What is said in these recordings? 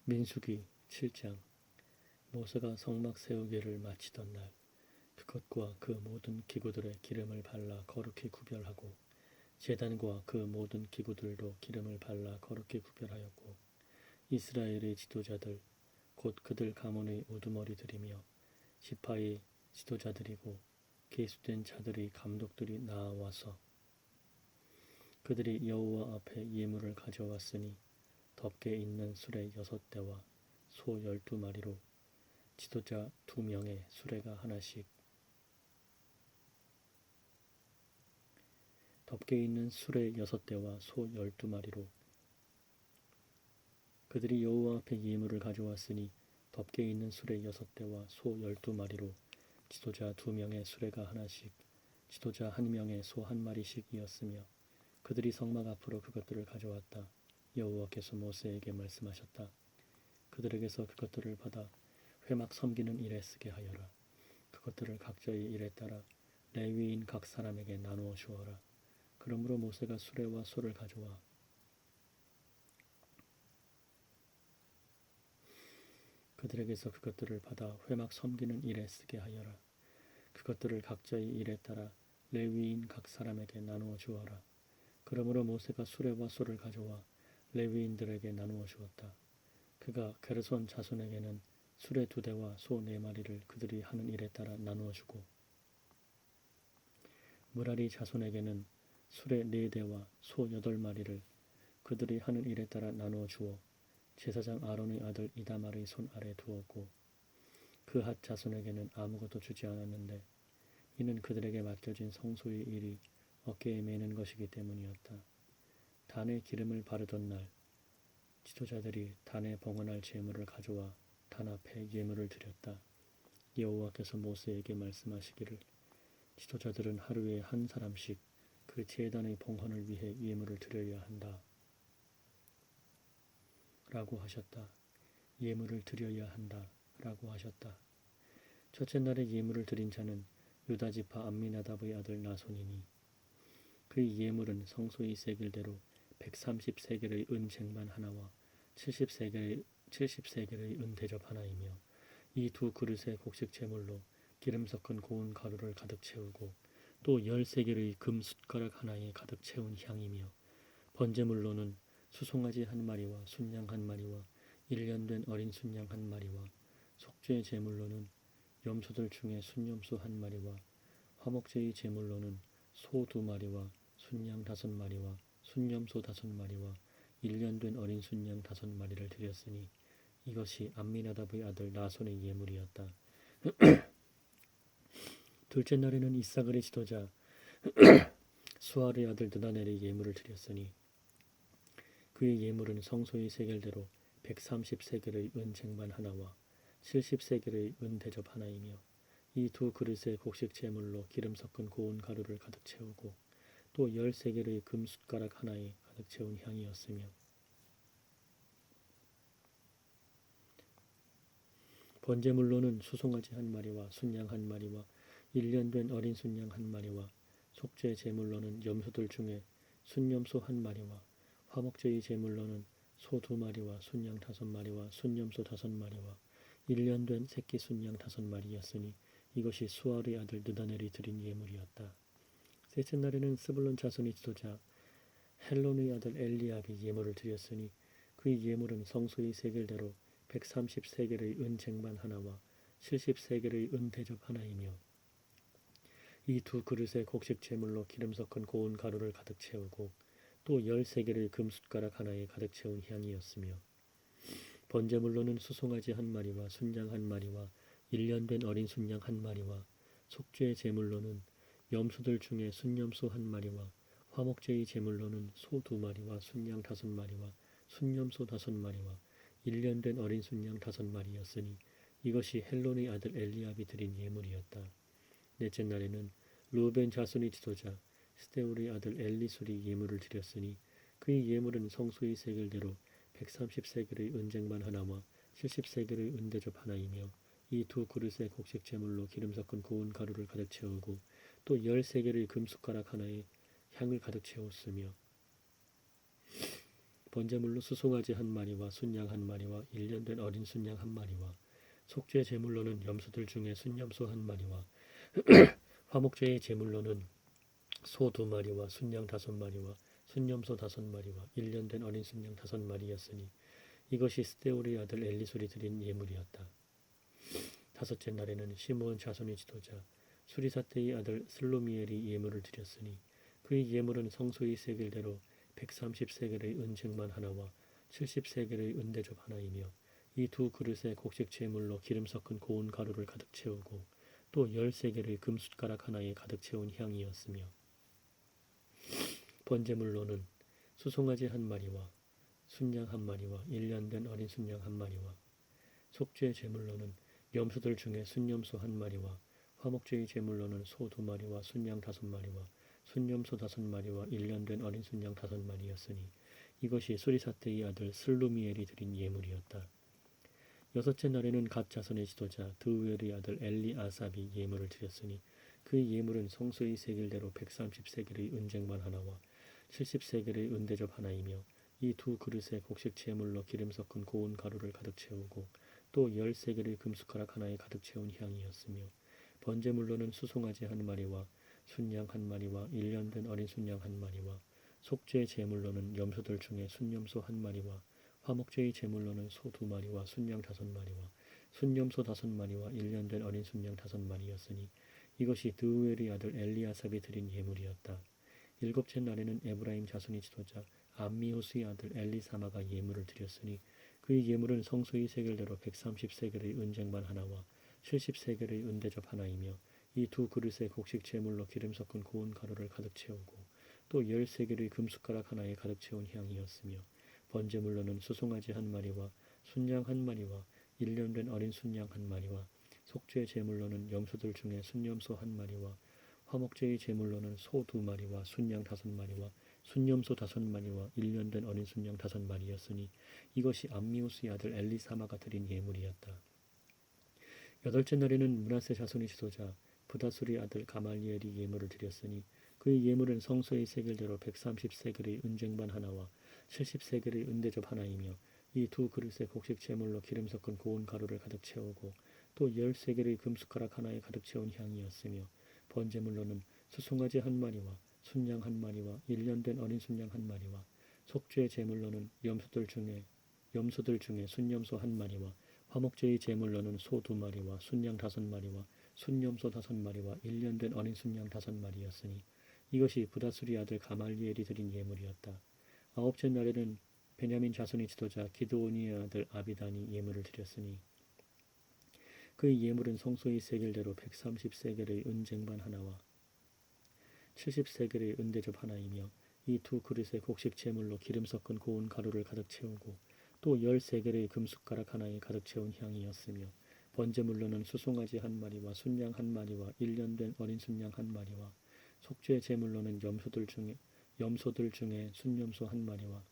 민수기 7장. 모세가 성막 세우기를 마치던 날 그것과 그 모든 기구들에 기름을 발라 거룩히 구별하고 제단과 그 모든 기구들도 기름을 발라 거룩히 구별하였고 이스라엘의 지도자들 곧 그들 가문의 우두머리들이며 지파의 지도자들이고 계수된 자들의 감독들이 나와서 그들이 여호와 앞에 예물을 가져왔으니 덮개 있는 수레 6대와 소 12마리로 지도자 2명의 수레가 하나씩 덮개 있는 수레 6대와 소 12마리로 그들이 여호와 앞에 예물을 가져왔으니 덮개 있는 수레 6대와 소 12마리로 지도자 2명의 수레가 하나씩 지도자 1명의 소 1마리씩이었으며 그들이 성막 앞으로 그것들을 가져왔다. 여호와께서 모세에게 말씀하셨다. 그들에게서 그것들을 받아 회막 섬기는 일에 쓰게 하여라. 그것들을 각자의 일에 따라 레위인 각 사람에게 나누어 주어라. 그러므로 모세가 수레와 소를 가져와 그들에게서 그것들을 받아 회막 섬기는 일에 쓰게 하여라. 그것들을 각자의 일에 따라 레위인 각 사람에게 나누어 주어라. 그러므로 모세가 수레와 소를 가져와 레위인들에게 나누어 주었다. 그가 게르손 자손에게는 수레 2대와 소 4마리를 그들이 하는 일에 따라 나누어 주고 무라리 자손에게는 수레 4대와 소 8마리를 그들이 하는 일에 따라 나누어 주어 제사장 아론의 아들 이다말의 손 아래 두었고 그 핫 자손에게는 아무것도 주지 않았는데 이는 그들에게 맡겨진 성소의 일이 어깨에 매는 것이기 때문이었다. 단에 기름을 바르던 날 지도자들이 단에 봉헌할 제물을 가져와 단 앞에 예물을 드렸다. 여호와께서 모세에게 말씀하시기를 지도자들은 하루에 한 사람씩 그 제단의 봉헌을 위해 예물을 드려야 한다. 라고 하셨다. 예물을 드려야 한다. 라고 하셨다. 첫째 날에 예물을 드린 자는 유다지파 암미나답의 아들 나손이니 그의 예물은 성소의 세겔대로 130세겔의 은 쟁반 하나와 70세겔의 은 대접 하나이며 이 2그릇의 곡식 제물로 기름 섞은 고운 가루를 가득 채우고 또 10세겔의 금 숟가락 하나에 가득 채운 향이며 번제물로는 수송아지 1마리와 순양 1마리와 1년 된 어린 순양 1마리와 속죄 제물로는 염소들 중에 순염소 1마리와 화목제의 제물로는 소 2마리와 순양 5마리와 순염소 5마리와 1년 된 어린 순양 5마리를 드렸으니 이것이 암미나답의 아들 나손의 예물이었다. 둘째 날에는 이사갈의 지도자 수알의 아들 느다넬의 예물을 드렸으니 그의 예물은 성소의 세겔대로 130세겔의 은 쟁반 하나와 70세겔의 은 대접 하나이며 이 2그릇의 곡식 제물로 기름 섞은 고운 가루를 가득 채우고 또 10세겔의 금 숟가락 하나에 가득 채운 향이었으며 번제물로는 수송아지 1마리와 순양 1마리와 1년 된 어린 순양 1마리와 속죄 제물로는 염소들 중에 순염소 1마리와 화목제의 제물로는 소 2마리와 순양 5마리와 순염소 5마리와 1년 된 새끼 순양 5마리였으니 이것이 수알의 아들 느다넬이 드린 예물이었다. 셋째 날에는 스불론 자손의 지도자 헬론의 아들 엘리압이 예물을 드렸으니 그의 예물은 성소의 세겔대로 130세겔의 은 쟁반 하나와 70세겔의 은 대접 하나이며 이 2그릇의 곡식 제물로 기름 섞은 고운 가루를 가득 채우고 또 10세겔의 금 숟가락 하나에 가득 채운 향이었으며 번제물로는 수송아지 1마리와 순양 1마리와 1년 된 어린 순양 1마리와 속죄 제물로는 염소들 중에 순염소 1마리와 화목제의 제물로는 소 2마리와 순양 5마리와 순염소 5마리와 1년 된 어린 순양 5마리였으니 이것이 헬론의 아들 엘리압이 드린 예물이었다. 넷째 날에는 르우벤 자손의 지도자 스데울의 아들 엘리술이 예물을 드렸으니 그의 예물은 성소의 세겔대로 130세겔의 은쟁반 하나와 70세겔의 은대접 하나이며 이 2그릇의 곡식 제물로 기름 섞은 고운 가루를 가득 채우고 또 10세겔의 금 숟가락 하나에 향을 가득 채웠으며 번제물로 수송아지 한 마리와 순양 한 마리와 1년 된 어린 순양 한 마리와 속죄 제물로는 염소들 중에 순염소 한 마리와 화목제의 제물로는 소 2마리와 순양 5마리와 순염소 5마리와 1년 된 어린 순양 5마리였으니 이것이 스데울의 아들 엘리술이 드린 예물이었다. 다섯째 날에는 시므온 자손의 지도자 수리사테의 아들 슬로미엘이 예물을 드렸으니 그의 예물은 성소의 세겔대로 130세겔의 은쟁만 하나와 70세겔의 은대접 하나이며 이 2그릇에 곡식 제물로 기름 섞은 고운 가루를 가득 채우고 또 10세겔의 금숟가락 하나에 가득 채운 향이었으며 번제물로는 수송아지 한 마리와 순양 한 마리와 1년 된 어린 순양 한 마리와 속죄 제물로는 염소들 중에 순염소 한 마리와 화목제의 제물로는 소 2마리와 순양 5마리와 순염소 5마리와 1년 된 어린 순양 5마리였으니 이것이 수리사테의 아들 슬루미엘이 드린 예물이었다. 여섯째 날에는 갓 자손의 지도자 드우엘의 아들 엘리아삽이 예물을 드렸으니 그 예물은 성소의 세겔대로 130세겔의 은쟁반 하나와 70세겔의 은대접 하나이며 이 2그릇에 곡식 제물로 기름 섞은 고운 가루를 가득 채우고 또 10세겔의 금숟가락 하나에 가득 채운 향이었으며 번제물로는 수송아지 한 마리와 순양 한 마리와 1년 된 어린 순양 한 마리와 속죄 제물로는 염소들 중에 순염소 한 마리와 화목제의 제물로는 소 2마리와 순양 5마리와 순염소 5마리와 1년 된 어린 순양 5마리였으니 이것이 드우엘의 아들 엘리아삽이 드린 예물이었다. 일곱째 날에는 에브라임 자손의 지도자 암미호스의 아들 엘리사마가 예물을 드렸으니 그의 예물은 성소의 세겔대로 130세겔의 은쟁반 하나와 70세겔의 은대접 하나이며 이 2그릇에 곡식 제물로 기름 섞은 고운 가루를 가득 채우고 또 10세겔의 금숟가락 하나에 가득 채운 향이었으며 번제물로는 수송아지 한 마리와 순양 한 마리와 1년 된 어린 순양 한 마리와 속죄 제물로는 염소들 중에 순염소 한 마리와 화목제의 제물로는 소 2마리와 순양 5마리와 순염소 5마리와 1년 된 어린 순양 5마리였으니 이것이 암미우스의 아들 엘리사마가 드린 예물이었다. 여덟째 날에는 므낫세 자손의 지도자 부다술의 아들 가말리엘이 예물을 드렸으니 그의 예물은 성소의 세겔대로 130세겔의 은쟁반 하나와 70세겔의 은대접 하나이며 이 2그릇에 곡식 제물로 기름 섞은 고운 가루를 가득 채우고 또 10세겔의 금숟가락 하나에 가득 채운 향이었으며 번제물로는 수송아지 한 마리와 순양 한 마리와 1년 된 어린 순양 한 마리와 속죄 제물로는 염소들 중에 순염소 한 마리와 화목제의 제물로는 소 2마리와 순양 5마리와 순염소 5마리와 1년 된 어린 순양 5마리였으니 이것이 부다수리 아들 가말리엘이 드린 예물이었다. 아홉째 날에는 베냐민 자손의 지도자 기드오니의 아들 아비단이 예물을 드렸으니 그의 예물은 성소의 세겔대로 130세겔의 은쟁반 하나와 70세겔의 은대접 하나이며 이 2그릇에 곡식 제물로 기름 섞은 고운 가루를 가득 채우고 또 10세겔의 금숟가락 하나에 가득 채운 향이었으며 번제물로는 수송아지 한 마리와 순양 한 마리와 1년 된 어린 순양 한 마리와 속죄 제물로는 염소들 중에 순염소 한 마리와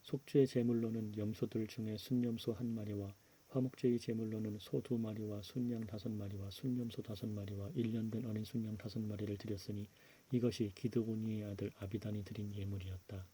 속죄 제물로는 염소들 중에 순염소 한 마리와 화목제의 제물로는 소 2마리와 순양 5마리와 순염소 5마리와 1년 된 어린 순양 5마리를 드렸으니 이것이 기드오니의 아들 아비단이 드린 예물이었다.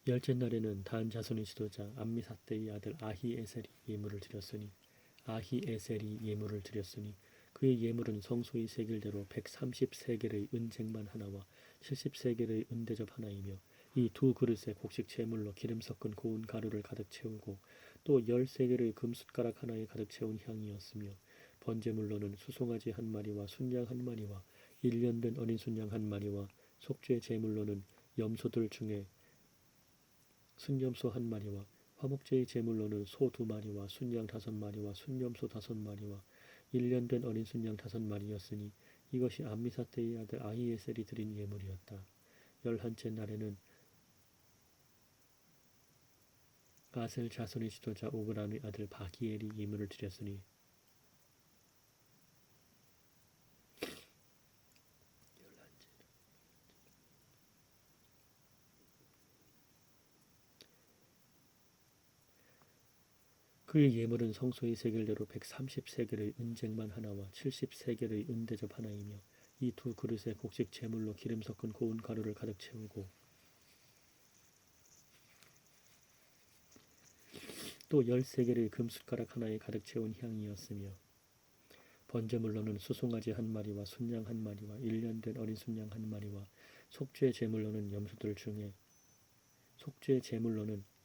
열째 날에는 단 자손의 지도자 암미사대의 아들 아히에셀이 예물을 드렸으니 그의 예물은 성소의 세겔대로 130세겔의 은쟁반 하나와 70세겔의 은대접 하나이며 이 2그릇에 곡식 제물로 기름 섞은 고운 가루를 가득 채우고 또 10세겔의 금숟가락 하나에 가득 채운 향이었으며 번제물로는 수송아지 한 마리와 순양 한 마리와 1년 된 어린 순양 한 마리와 속죄 제물로는 염소들 중에 순염소 한 마리와 화목제의 제물로는 소 2마리와 순양 5마리와 순염소 5마리와 1년 된 어린 순양 5마리였으니 이것이 암미사대의 아들 아히에셀이 드린 예물이었다. 11째 날에는 아셀 자손의 지도자 오그람의 아들 바기엘이 예물을 드렸으니 그의 예물은 성소의 세겔대로 130세겔의 은쟁반 하나와 70세겔의 은대접 하나이며 이 두 그릇에 곡식 제물로 기름 섞은 고운 가루를 가득 채우고 또 10세겔의 금숟가락 하나에 가득 채운 향이었으며 번제물로는 수송아지 한 마리와 순양 한 마리와 1년 된 어린 순양 한 마리와 속죄 제물로는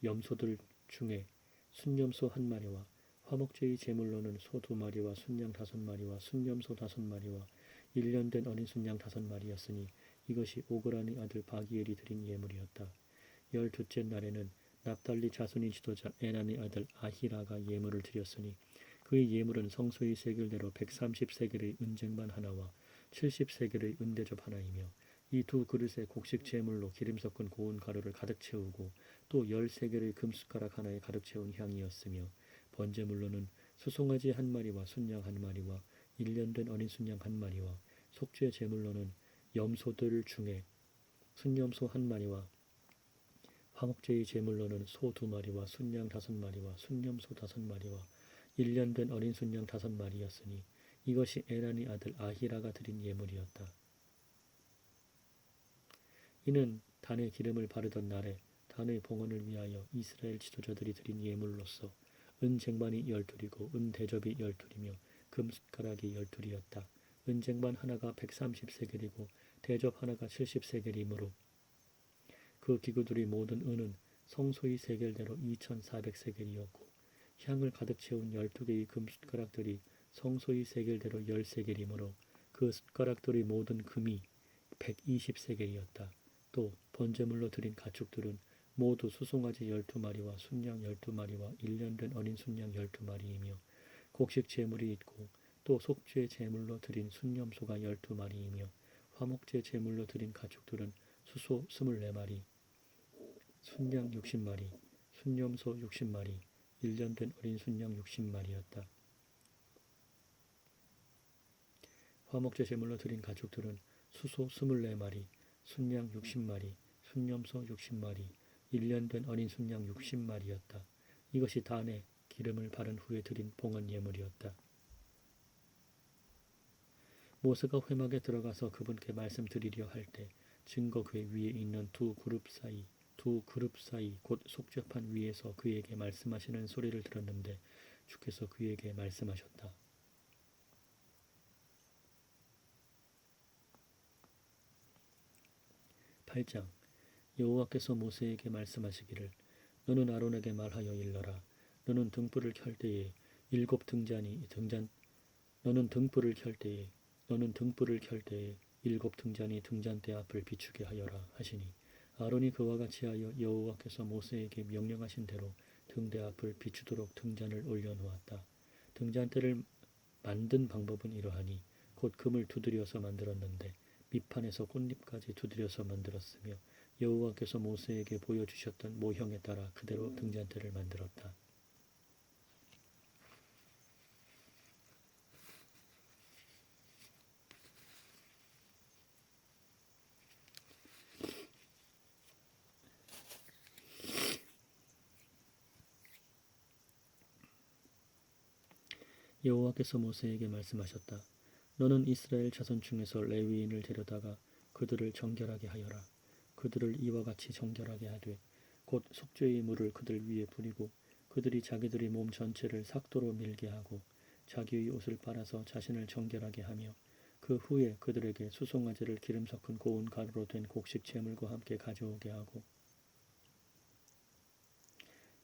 염소들 중에 순염소 한 마리와 화목제의 제물로는 소 2마리와 순양 5마리와 순염소 5마리와 1년 된 어린 순양 5마리였으니 이것이 오그라니 아들 바기엘이 드린 예물이었다. 12째 날에는 납달리 자손의 지도자 에난의 아들 아히라가 예물을 드렸으니 그의 예물은 성소의 세겔대로 130세겔의 은쟁반 하나와 70세겔의 은대접 하나이며 이 두 그릇에 곡식 제물로 기름 섞은 고운 가루를 가득 채우고 또 10세겔의 금숟가락 하나에 가득 채운 향이었으며 번제물로는 수송아지 한 마리와 순양 한 마리와 1년 된 어린 순양 한 마리와 속죄 제물로는 염소들 중에 순염소 한 마리와 화목제의 제물로는 소 2마리와 순양 5마리와 순염소 5마리와 1년 된 어린 순양 5마리였으니 이것이 에난의 아들 아히라가 드린 예물이었다. 이는 단에 기름을 바르던 날에 단의 봉헌을 위하여 이스라엘 지도자들이 드린 예물로서 은쟁반이 12이고 은대접이 12이며 금숟가락이 12이었다. 은쟁반 하나가 130세겔이고 대접 하나가 70세겔이므로 그 기구들이 모든 은은 성소의 세겔대로 2400세겔이었고 향을 가득 채운 12개의 금숟가락들이 성소의 세겔대로 10세겔이므로 그 숟가락들의 모든 금이 120세겔이었다. 또 번제물로 드린 가축들은 모두 수송아지 12마리와 순양 12마리와 1년 된 어린 순양 12마리이며 곡식 제물이 있고 또 속죄 제물로 드린 순염소가 12마리이며 화목제 제물로 드린 가축들은 수소 24마리, 순양 60마리, 순염소 60마리, 1년 된 어린 순양 60마리였다. 화목제 제물로 드린 가축들은 수소 24마리, 순양 60마리, 순염소 60마리, 1년 된 어린 순양 60마리였다. 이것이 단에 기름을 바른 후에 드린 봉헌 예물이었다. 모세가 회막에 들어가서 그분께 말씀드리려 할 때 증거궤 위에 있는 두 그룹 사이 곧 속죄판 위에서 그에게 말씀하시는 소리를 들었는데 주께서 그에게 말씀하셨다. 8장 여호와께서 모세에게 말씀하시기를 너는 아론에게 말하여 일러라. 너는 등불을 켤 때에 일곱 등잔이 등잔대 앞을 비추게 하여라 하시니 아론이 그와 같이 하여 여호와께서 모세에게 명령하신 대로 등대 앞을 비추도록 등잔을 올려놓았다. 등잔대를 만든 방법은 이러하니 곧 금을 두드려서 만들었는데 밑판에서 꽃잎까지 두드려서 만들었으며 여호와께서 모세에게 보여주셨던 모형에 따라 그대로 등잔대를 만들었다. 여호와께서 모세에게 말씀하셨다. 너는 이스라엘 자손 중에서 레위인을 데려다가 그들을 정결하게 하여라. 그들을 이와 같이 정결하게 하되 곧 속죄의 물을 그들 위에 부리고 그들이 자기들의 몸 전체를 삭도로 밀게 하고 자기의 옷을 빨아서 자신을 정결하게 하며 그 후에 그들에게 수송아지를 기름 섞은 고운 가루로 된 곡식 제물과 함께 가져오게 하고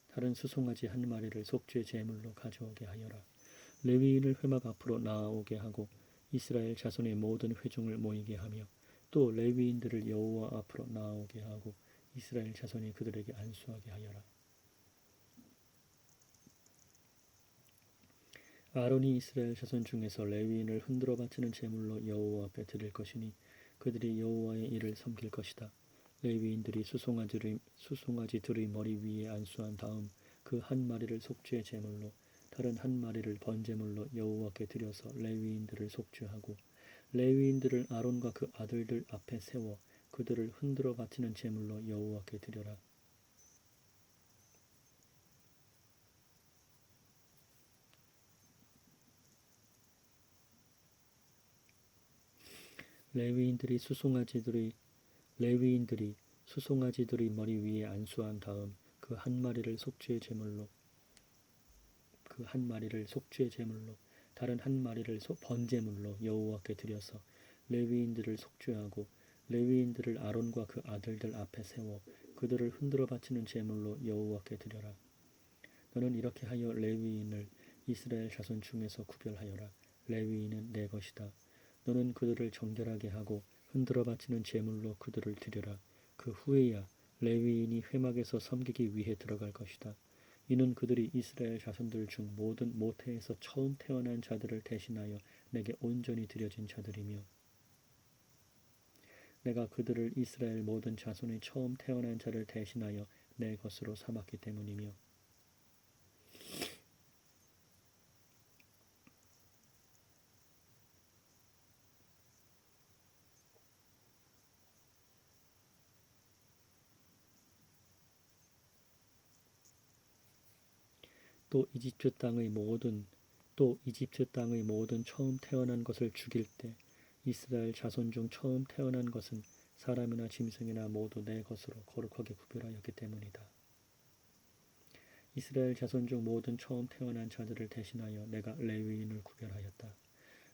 다른 수송아지 한 마리를 속죄 제물로 가져오게 하여라. 레위인을 회막 앞으로 나아오게 하고 이스라엘 자손의 모든 회중을 모이게 하며 또 레위인들을 여호와 앞으로 나아오게 하고 이스라엘 자손이 그들에게 안수하게 하여라. 아론이 이스라엘 자손 중에서 레위인을 흔들어 바치는 제물로 여호와 앞에 드릴 것이니 그들이 여호와의 일을 섬길 것이다. 레위인들이 수송아지들의 머리 위에 안수한 다음 그 한 마리를 속죄 제물로 다른 한 마리를 번제물로 여호와께 드려서 레위인들을 속죄하고 레위인들을 아론과 그 아들들 앞에 세워 그들을 흔들어 바치는 제물로 여호와께 드려라. 레위인들이 수송아지들의 머리 위에 안수한 다음 그 한 마리를 속죄의 제물로 다른 한 마리를 번제물로 여호와께 드려서 레위인들을 속죄하고 레위인들을 아론과 그 아들들 앞에 세워 그들을 흔들어 바치는 제물로 여호와께 드려라. 너는 이렇게 하여 레위인을 이스라엘 자손 중에서 구별하여라. 레위인은 내 것이다. 너는 그들을 정결하게 하고 흔들어 바치는 제물로 그들을 드려라. 그 후에야 레위인이 회막에서 섬기기 위해 들어갈 것이다. 이는 그들이 이스라엘 자손들 중 모든 모태에서 처음 태어난 자들을 대신하여 내게 온전히 드려진 자들이며 내가 그들을 이스라엘 모든 자손의 처음 태어난 자를 대신하여 내 것으로 삼았기 때문이며 또 이집트 땅의 모든 처음 태어난 것을 죽일 때 이스라엘 자손 중 처음 태어난 것은 사람이나 짐승이나 모두 내 것으로 거룩하게 구별하였기 때문이다. 이스라엘 자손 중 모든 처음 태어난 자들을 대신하여 내가 레위인을 구별하였다.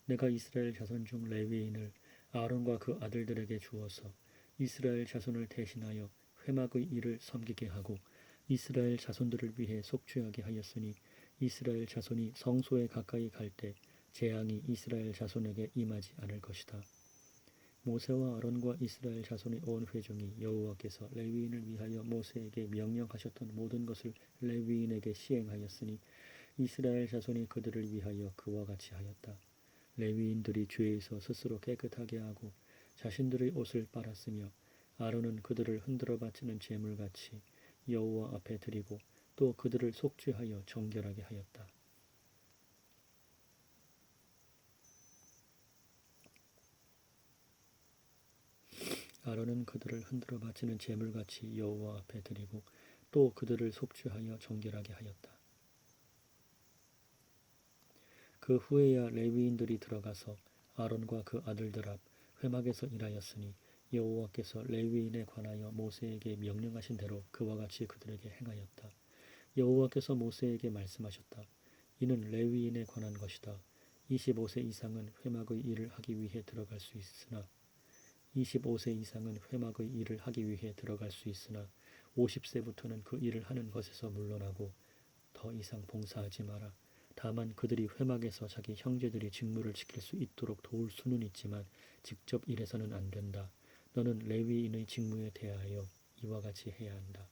내가 이스라엘 자손 중 레위인을 아론과 그 아들들에게 주어서 이스라엘 자손을 대신하여 회막의 일을 섬기게 하고 이스라엘 자손들을 위해 속죄하게 하였으니 이스라엘 자손이 성소에 가까이 갈 때 재앙이 이스라엘 자손에게 임하지 않을 것이다. 모세와 아론과 이스라엘 자손의 온 회중이 여호와께서 레위인을 위하여 모세에게 명령하셨던 모든 것을 레위인에게 시행하였으니 이스라엘 자손이 그들을 위하여 그와 같이 하였다. 레위인들이 죄에서 스스로 깨끗하게 하고 자신들의 옷을 빨았으며 아론은 그들을 흔들어 바치는 제물같이 여호와 앞에 드리고 또 그들을 속죄하여 정결하게 하였다. 아론은 그들을 흔들어 바치는 제물같이 여호와 앞에 드리고 또 그들을 속죄하여 정결하게 하였다. 그 후에야 레위인들이 들어가서 아론과 그 아들들 앞 회막에서 일하였으니 여호와께서 레위인에 관하여 모세에게 명령하신 대로 그와 같이 그들에게 행하였다. 여호와께서 모세에게 말씀하셨다. 이는 레위인에 관한 것이다. 25세 이상은 회막의 일을 하기 위해 들어갈 수 있으나 50세부터는 그 일을 하는 것에서 물러나고 더 이상 봉사하지 마라. 다만 그들이 회막에서 자기 형제들이 직무를 지킬 수 있도록 도울 수는 있지만 직접 일해서는 안 된다. 너는 레위인의 직무에 대하여 이와 같이 해야 한다.